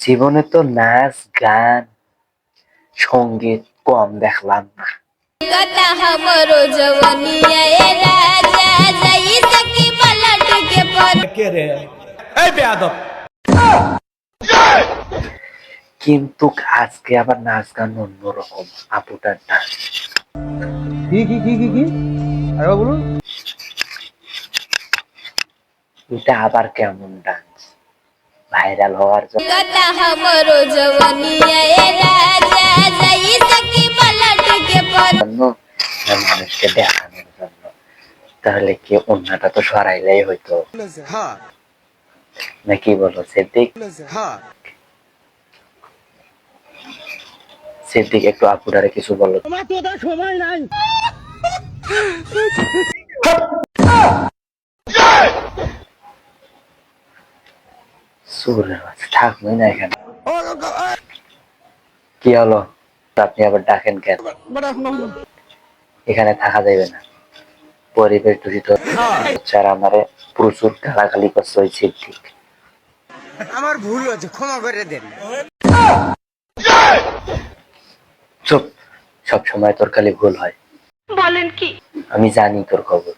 জীবনে তো নাচ গান সঙ্গীত কম দেখলাম না। কিন্তু আজকে আবার নাচ গান অন্যরকম। আপুটার ডান্স কি আরে বলুন এটা আবার কেমন ডান্স, ভাইরাল হওয়ার জন্য না মানুষকে দেখানোর জন্য? তাহলে কি অন্যটা তো সরাইলেই হইতো নাকি বলো সিদ্দিক? সিদ্দিক একটু আপুটারে কিছু বলো। সময় নাই। থাকবে না এখানে। কি হলো, আপনি আবার ডাকেন কেন? এখানে থাকা যাবে না, পরিবেশ দূষিত হচ্ছে। আর আমারে প্রচুর গালাগালি করছে ওই সিদ্দিক। আমার ভুল হয়েছে, ক্ষমা করে দেন। চুপ, সব সময় তোর খালি ভুল হয়। বলেন কি? আমি জানি তোর খবর।